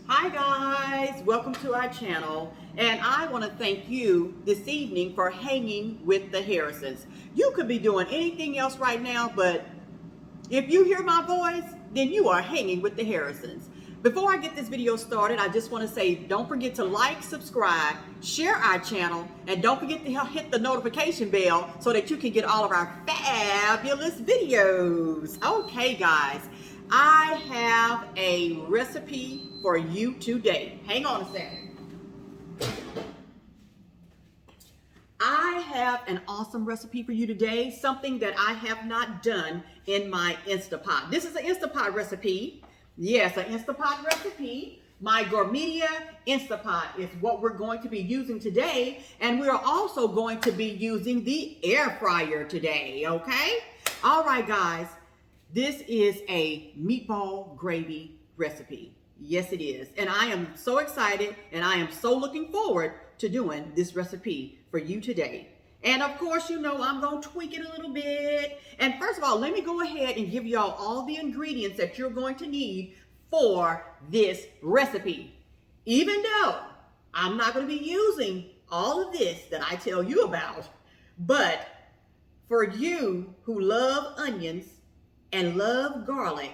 Hi guys, welcome to our channel, and I want to thank you this evening for hanging with the Harrisons. You could be doing anything else right now, but if you hear my voice, then you are hanging with the Harrisons. Before I get this video started, I just want to say don't forget to like, subscribe, share our channel, and don't forget to hit the notification bell so that you can get all of our fabulous videos. Okay guys, I have a recipe for you today. Hang on a second. I have an awesome recipe for you today, something that I have not done in my Instapot. This is an Instapot recipe. Yes, an Instapot recipe. My Gourmedia Instapot is what we're going to be using today, and we're also going to be using the air fryer today, okay? All right, guys, this is a meatball gravy recipe. Yes, it is. And I am so excited, and I am so looking forward to doing this recipe for you today. And of course, you know, I'm going to tweak it a little bit. And first of all, let me go ahead and give y'all all the ingredients that you're going to need for this recipe. Even though I'm not going to be using all of this that I tell you about, but for you who love onions and love garlic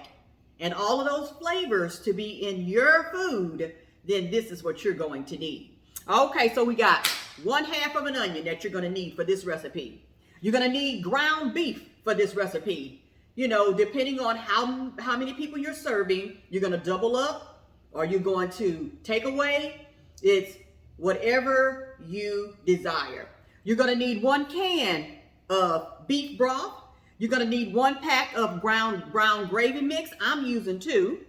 and all of those flavors to be in your food, then this is what you're going to need. Okay, so we got 1/2 of an onion that you're going to need for this recipe. You're going to need ground beef for this recipe. You know, depending on how many people you're serving, you're going to double up or you're going to take away. It's whatever you desire. You're going to need 1 can of beef broth. You're going to need 1 pack of brown gravy mix. I'm using 2.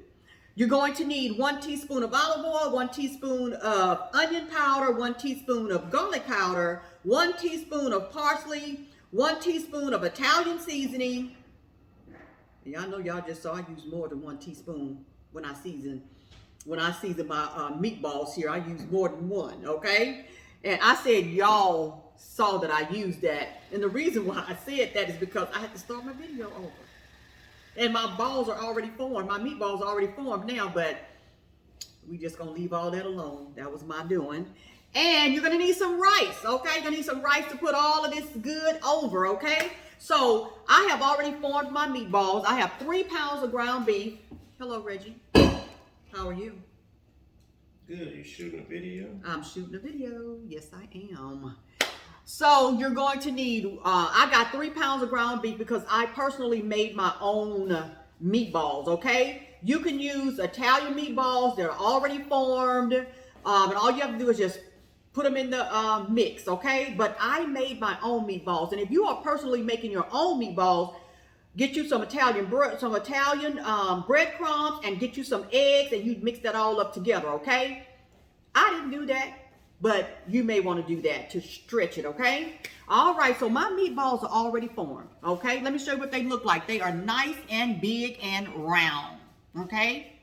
You're going to need 1 teaspoon of olive oil, 1 teaspoon of onion powder, 1 teaspoon of garlic powder, 1 teaspoon of parsley, 1 teaspoon of Italian seasoning. Y'all know y'all just saw I use more than 1 teaspoon when I season my meatballs here. I use more than 1, okay? And I said y'all saw that I used that. And the reason why I said that is because I had to start my video over. And my balls are already formed. My meatballs are already formed now, but we just gonna leave all that alone. That was my doing. And you're gonna need some rice, okay? You're gonna need some rice to put all of this good over, okay? So I have already formed my meatballs. I have 3 pounds of ground beef. Hello, Reggie. How are you? Good. You shooting a video? I'm shooting a video. Yes, I am. So you're going to need, I got 3 pounds of ground beef because I personally made my own meatballs, okay? You can use Italian meatballs. They're already formed. And all you have to do is just put them in the mix, okay? But I made my own meatballs. And if you are personally making your own meatballs, get you some Italian breadcrumbs and get you some eggs and you mix that all up together, okay? I didn't do that, but you may want to do that to stretch it, okay? All right, so my meatballs are already formed, okay? Let me show you what they look like. They are nice and big and round, okay?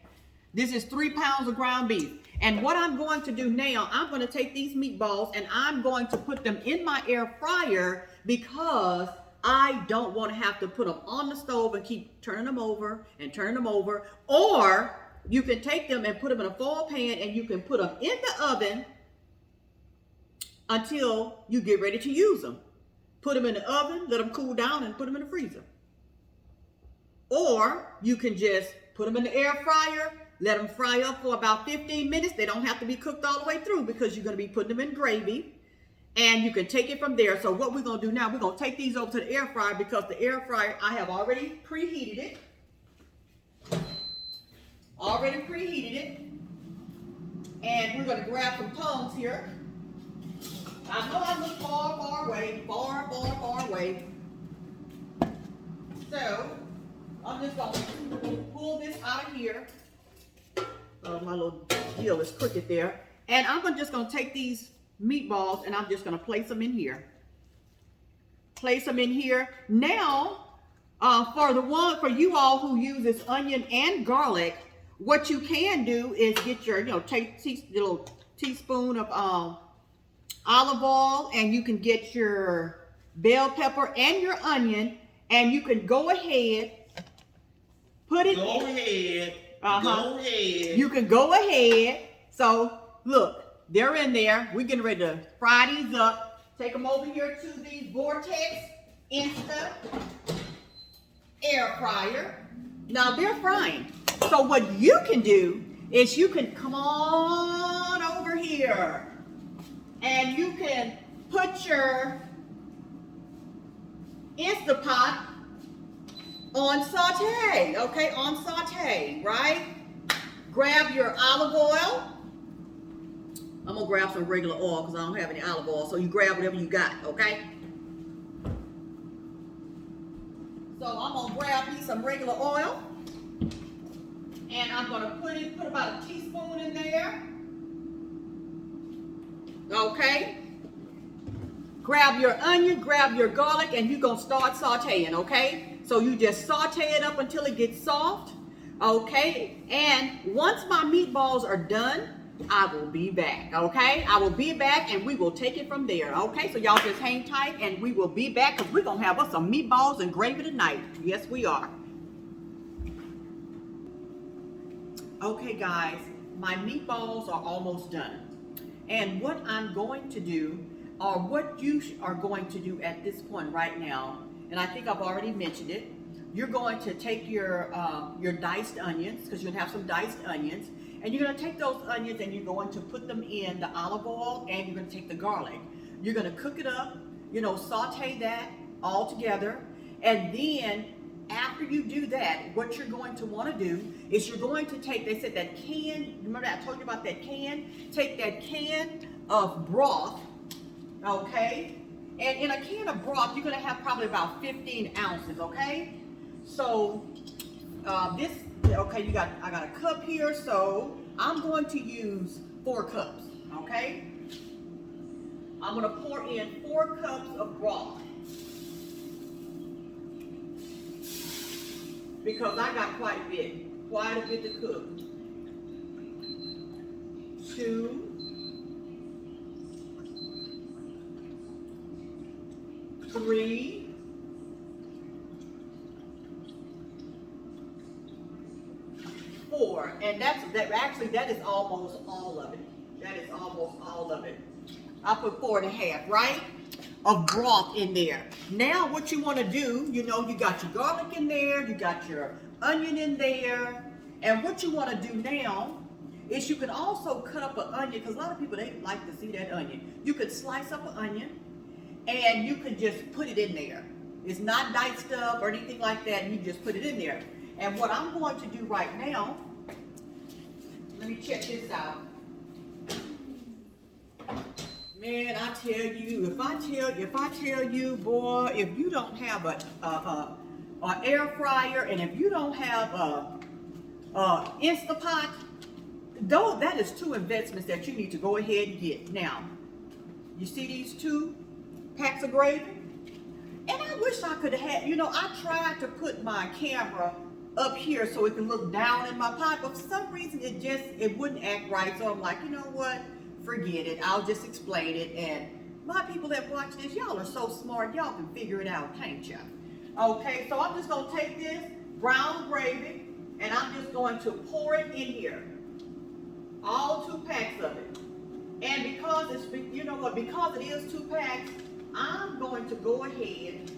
This is 3 pounds of ground beef. And what I'm going to do now, I'm going to take these meatballs and I'm going to put them in my air fryer because I don't want to have to put them on the stove and keep turning them over and turning them over. Or you can take them and put them in a foil pan and you can put them in the oven until you get ready to use them. Put them in the oven, let them cool down, and put them in the freezer. Or you can just put them in the air fryer, let them fry up for about 15 minutes. They don't have to be cooked all the way through because you're going to be putting them in gravy. And you can take it from there. So what we're going to do now, we're going to take these over to the air fryer because the air fryer, I have already preheated it. And we're going to grab some tongs here. I know I look far away. So I'm just going to pull this out of here. My little deal is crooked there. And I'm just going to take these meatballs and I'm just going to place them in here. Now, for you all who uses onion and garlic, what you can do is get your, little teaspoon of olive oil, and you can get your bell pepper and your onion, and you can go ahead, put it. Go ahead. Go ahead. You can go ahead. So look, they're in there. We're getting ready to fry these up. Take them over here to the Vortex Insta air fryer. Now they're frying. So what you can do is you can come on over here and you can put your Instapot on saute, okay, on saute, right? Grab your olive oil. I'm gonna grab some regular oil because I don't have any olive oil, so you grab whatever you got, okay? So I'm gonna grab me some regular oil, and I'm gonna put about a teaspoon in there, okay? Grab your onion, grab your garlic, and you're gonna start sauteing, okay? So you just saute it up until it gets soft, okay? And once my meatballs are done, I will be back, okay? I will be back and we will take it from there, okay? So y'all just hang tight and we will be back because we're gonna have us some meatballs and gravy tonight. Yes, we are. Okay, guys, my meatballs are almost done. And what I'm going to do, or what you are going to do at this point right now, and I think I've already mentioned it, you're going to take your diced onions, because you're going to have some diced onions, and you're going to take those onions and you're going to put them in the olive oil, and you're going to take the garlic. You're going to cook it up, you know, saute that all together, and then after you do that, what you're going to want to do is you're going to take, they said that can, remember I told you about that can? Take that can of broth, okay? And in a can of broth, you're going to have probably about 15 ounces, okay? So okay, I got a cup here, so I'm going to use 4 cups, okay? I'm going to pour in 4 cups of broth because I got quite a bit to cook. 2, 3, 4, and that is almost all of it. That is almost all of it. I put 4.5, right, of broth in there. Now what you want to do, you know, you got your garlic in there, you got your onion in there, and what you want to do now is you can also cut up an onion, because a lot of people, they like to see that onion. You could slice up an onion and you could just put it in there. It's not diced up or anything like that, and you just put it in there. And what I'm going to do right now, let me check this out. Man, I tell you, if I tell you, boy, if you don't have a air fryer and if you don't have a Instapot, though, that is 2 investments that you need to go ahead and get. Now, you see these 2 packs of gravy? And I wish I could have had, you know, I tried to put my camera up here so it can look down in my pot, but for some reason it wouldn't act right. So I'm like, you know what? Forget it. I'll just explain it. And my people that watch this, y'all are so smart. Y'all can figure it out, can't you? Okay, so I'm just going to take this brown gravy and I'm just going to pour it in here. All 2 packs of it. And because it's, you know what, because it is 2 packs, I'm going to go ahead,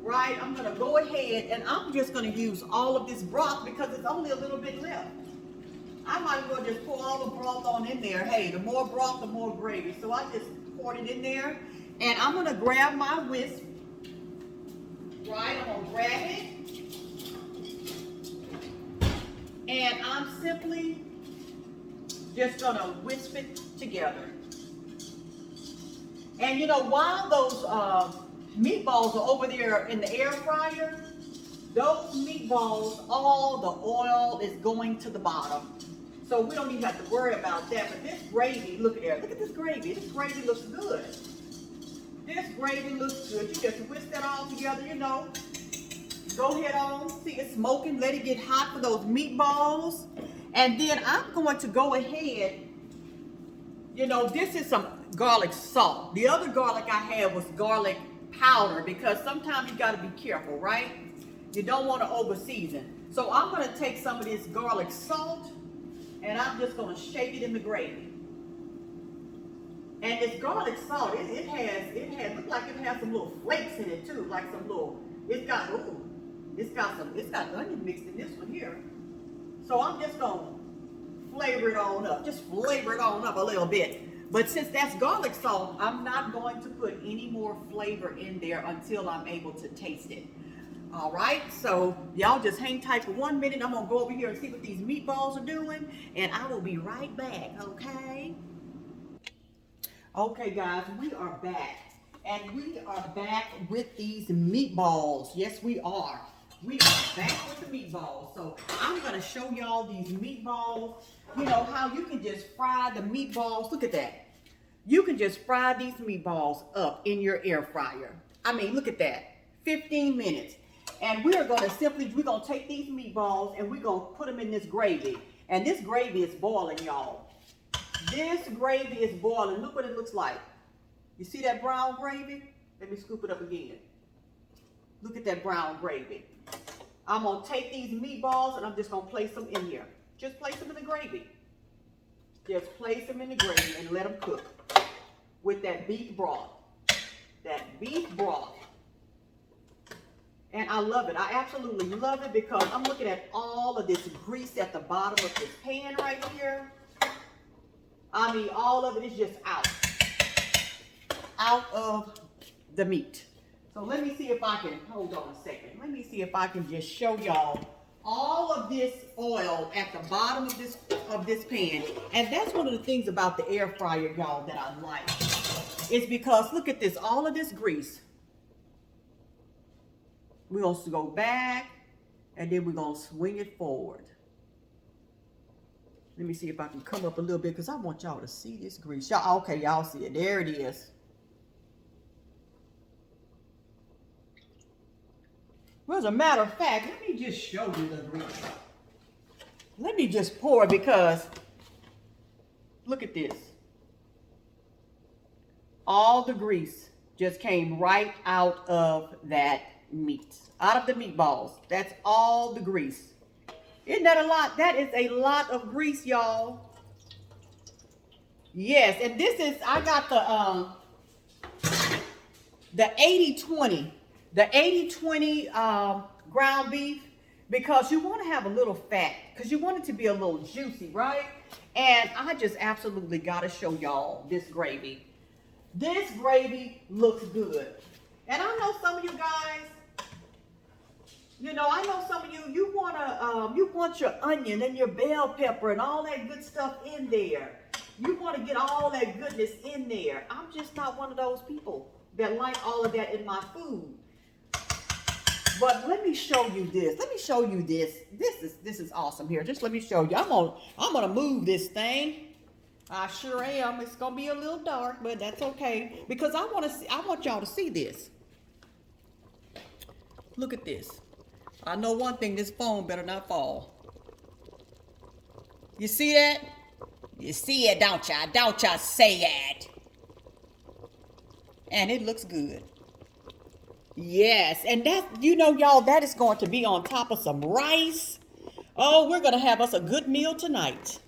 right? I'm going to go ahead and I'm just going to use all of this broth because it's only a little bit left. I might as well just pour all the broth on in there. Hey, the more broth, the more gravy. So I just poured it in there. And I'm going to grab my whisk. Right? I'm going to grab it. And I'm simply just going to whisk it together. And you know, while those meatballs are over there in the air fryer, those meatballs, all the oil is going to the bottom. So we don't even have to worry about that. But this gravy, look at there. Look at this gravy. This gravy looks good. This gravy looks good. You just whisk that all together, you know. Go ahead on. See it smoking. Let it get hot for those meatballs. And then I'm going to go ahead. You know, this is some garlic salt. The other garlic I had was garlic powder because sometimes you got to be careful, right? You don't want to over season. So I'm going to take some of this garlic salt and I'm just going to shake it in the gravy. And this garlic salt, it look like it has some little flakes in it too, like some little, it's got onion mixed in this one here. So I'm just going to flavor it on up, just flavor it on up a little bit. But since that's garlic salt, I'm not going to put any more flavor in there until I'm able to taste it. All right, so y'all just hang tight for 1 minute. I'm gonna go over here and see what these meatballs are doing, and I will be right back, okay? Okay, guys, we are back, and we are back with these meatballs. Yes, we are. We are back with the meatballs. So I'm gonna show y'all these meatballs. You know how you can just fry the meatballs. Look at that. You can just fry these meatballs up in your air fryer. I mean, look at that. 15 minutes. And we're going to take these meatballs and we're going to put them in this gravy. And this gravy is boiling, y'all. This gravy is boiling. Look what it looks like. You see that brown gravy? Let me scoop it up again. Look at that brown gravy. I'm going to take these meatballs and I'm just going to place them in here. Just place them in the gravy. Just place them in the gravy and let them cook with that beef broth. That beef broth. And I love it. I absolutely love it because I'm looking at all of this grease at the bottom of this pan right here. I mean, all of it is just out of the meat. So let me see if I can, hold on a second. Let me see if I can just show y'all all of this oil at the bottom of this pan. And that's one of the things about the air fryer, y'all, that I like. It's because look at this, all of this grease. We're going to go back, and then we're going to swing it forward. Let me see if I can come up a little bit, because I want y'all to see this grease. Y'all, okay, y'all see it. There it is. Well, as a matter of fact, let me just show you the grease. Let me just pour it, because look at this. All the grease just came right out of that meat, out of the meatballs. That's all the grease. Isn't that a lot? That is a lot of grease, y'all. Yes, and this is, I got the 80-20, the 80-20 ground beef, because you want to have a little fat, because you want it to be a little juicy, right? And I just absolutely got to show y'all this gravy. This gravy looks good. And I know some of you guys, you know, I know some of you, you want your onion and your bell pepper and all that good stuff in there. You want to get all that goodness in there. I'm just not one of those people that like all of that in my food. But let me show you this. Let me show you this. This is awesome here. Just let me show you. I'm gonna move this thing. I sure am. It's gonna be a little dark, but that's okay because I want y'all to see this. Look at this. I know one thing, this phone better not fall. You see that? You see it, don't ya? Don't ya say it? And it looks good. Yes, and that, you know, y'all, that is going to be on top of some rice. Oh, we're going to have us a good meal tonight.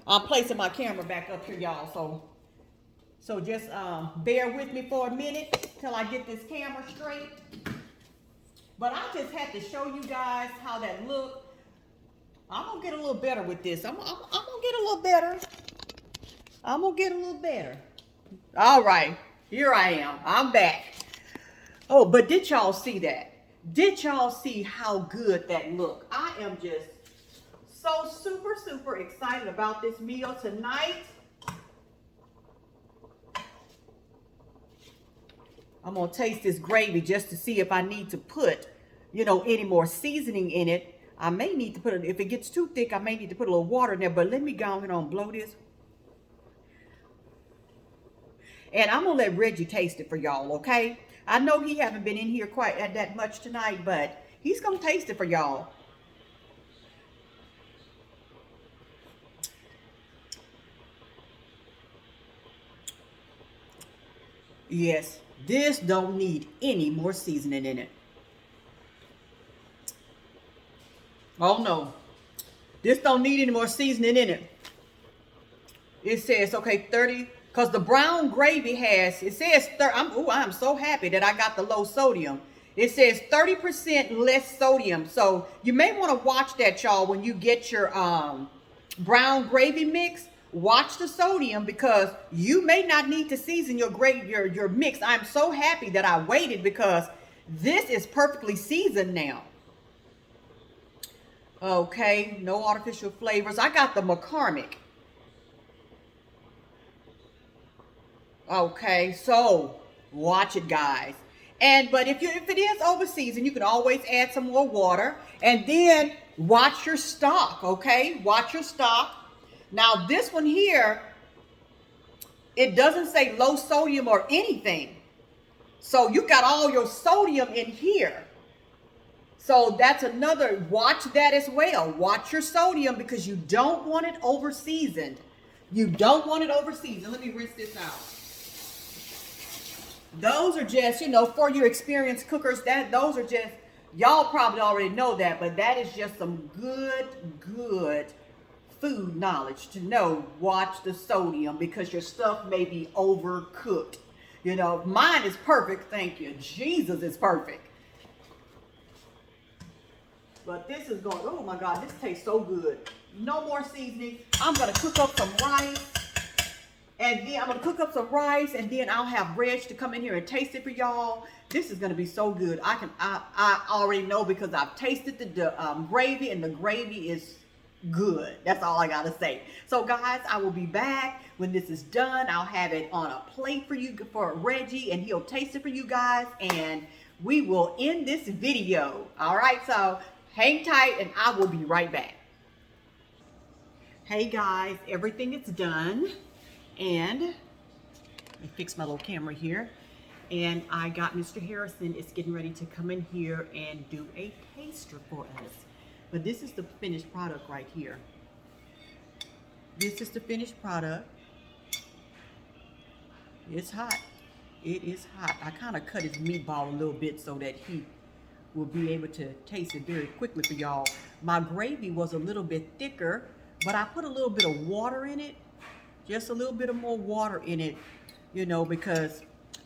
I'm placing my camera back up here, y'all, so just bear with me for a minute till I get this camera straight. But I just had to show you guys how that looked. I'm going to get a little better with this. I'm going to get a little better. I'm going to get a little better. All right, here I am. I'm back. Oh, but did y'all see that? Did y'all see how good that looked? I am just so super, super excited about this meal tonight. I'm going to taste this gravy just to see if I need to put, you know, any more seasoning in it. I may need to put it, if it gets too thick, I may need to put a little water in there, but let me go ahead and blow this. And I'm going to let Reggie taste it for y'all, okay? I know he haven't been in here quite that much tonight, but he's going to taste it for y'all. Yes, this don't need any more seasoning in it. Oh no, this don't need any more seasoning in it. It says, okay, 30, because the brown gravy has, it says, I'm so happy that I got the low sodium. It says 30% less sodium. So you may want to watch that, y'all, when you get your brown gravy mix. Watch the sodium because you may not need to season your mix. I'm so happy that I waited because this is perfectly seasoned now. Okay, no artificial flavors. I got the McCormick. Okay, so watch it, guys. But if it is over seasoned, you can always add some more water. And then watch your stock, okay? Watch your stock. Now this one here, it doesn't say low sodium or anything. So you got all your sodium in here. So that's another, watch that as well. Watch your sodium because you don't want it over seasoned. You don't want it over seasoned. Let me rinse this out. Those are just, you know, for your experienced cookers, those are just, y'all probably already know that, but that is just some good food knowledge to know. Watch the sodium because your stuff may be overcooked. You know, mine is perfect, thank you. Jesus is perfect. But this is going, oh my God, this tastes so good. No more seasoning. I'm going to cook up some rice. And then I'm going to cook up some rice, and then I'll have Reg to come in here and taste it for y'all. This is going to be so good. I already know because I've tasted the gravy, and the gravy is good. That's all I got to say. So, guys, I will be back when this is done. I'll have it on a plate for you, for Reggie, and he'll taste it for you guys, and we will end this video. All right, so hang tight, and I will be right back. Hey, guys, everything is done. And let me fix my little camera here. And I got Mr. Harrison is getting ready to come in here and do a taster for us. But this is the finished product right here. This is the finished product. It's hot. It is hot. I kind of cut his meatball a little bit so that he will be able to taste it very quickly for y'all. My gravy was a little bit thicker, but I put a little bit of water in it. Just a little bit of more water in it, you know, because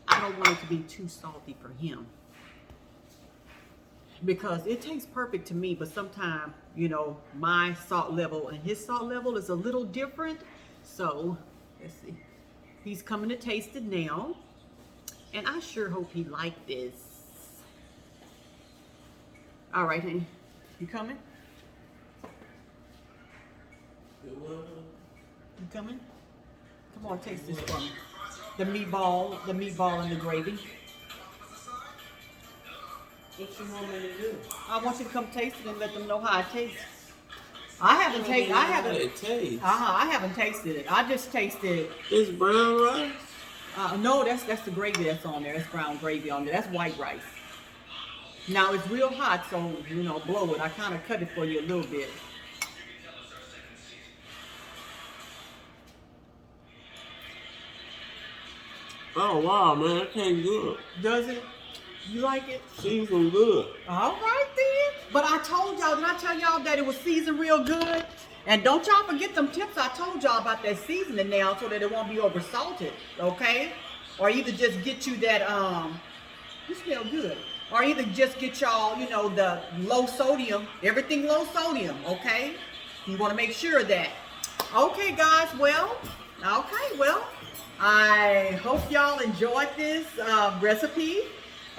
I don't want it to be too salty for him. Because it tastes perfect to me, but sometimes, you know, my salt level and his salt level is a little different. So, let's see. He's coming to taste it now. And I sure hope he liked this. All right, honey. You coming? You coming? Come on, taste this for me. The meatball and the gravy. What you want me to do? I want you to come taste it and let them know how it tastes. I haven't tasted it. I just tasted. It's brown rice? No, that's the gravy that's on there. That's brown gravy on there. That's white rice. Now it's real hot, so you know, blow it. I kind of cut it for you a little bit. Oh wow, man, that tastes good. Does it? You like it? Seasoned good. All right then. But I told y'all, did I tell y'all that it was seasoned real good? And don't y'all forget them tips I told y'all about that seasoning now so that it won't be over salted, okay? Or either just get you that, you smell good. Or either just get y'all, you know, the low sodium, everything low sodium, okay? You want to make sure of that. Okay, guys, well, I hope y'all enjoyed this recipe.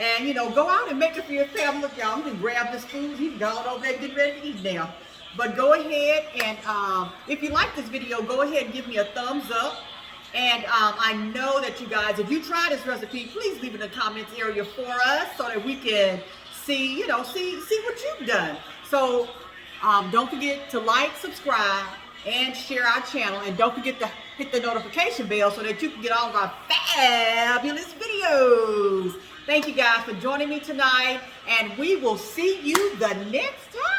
And, you know, go out and make it for your family. Look, y'all, he can grab this food. He's gone over there getting ready to eat now. But go ahead and if you like this video, go ahead and give me a thumbs up. And I know that you guys, if you try this recipe, please leave it in the comments area for us so that we can see, you know, see what you've done. So don't forget to like, subscribe, and share our channel. And don't forget to hit the notification bell so that you can get all of our fabulous videos. Thank you guys for joining me tonight, and we will see you the next time.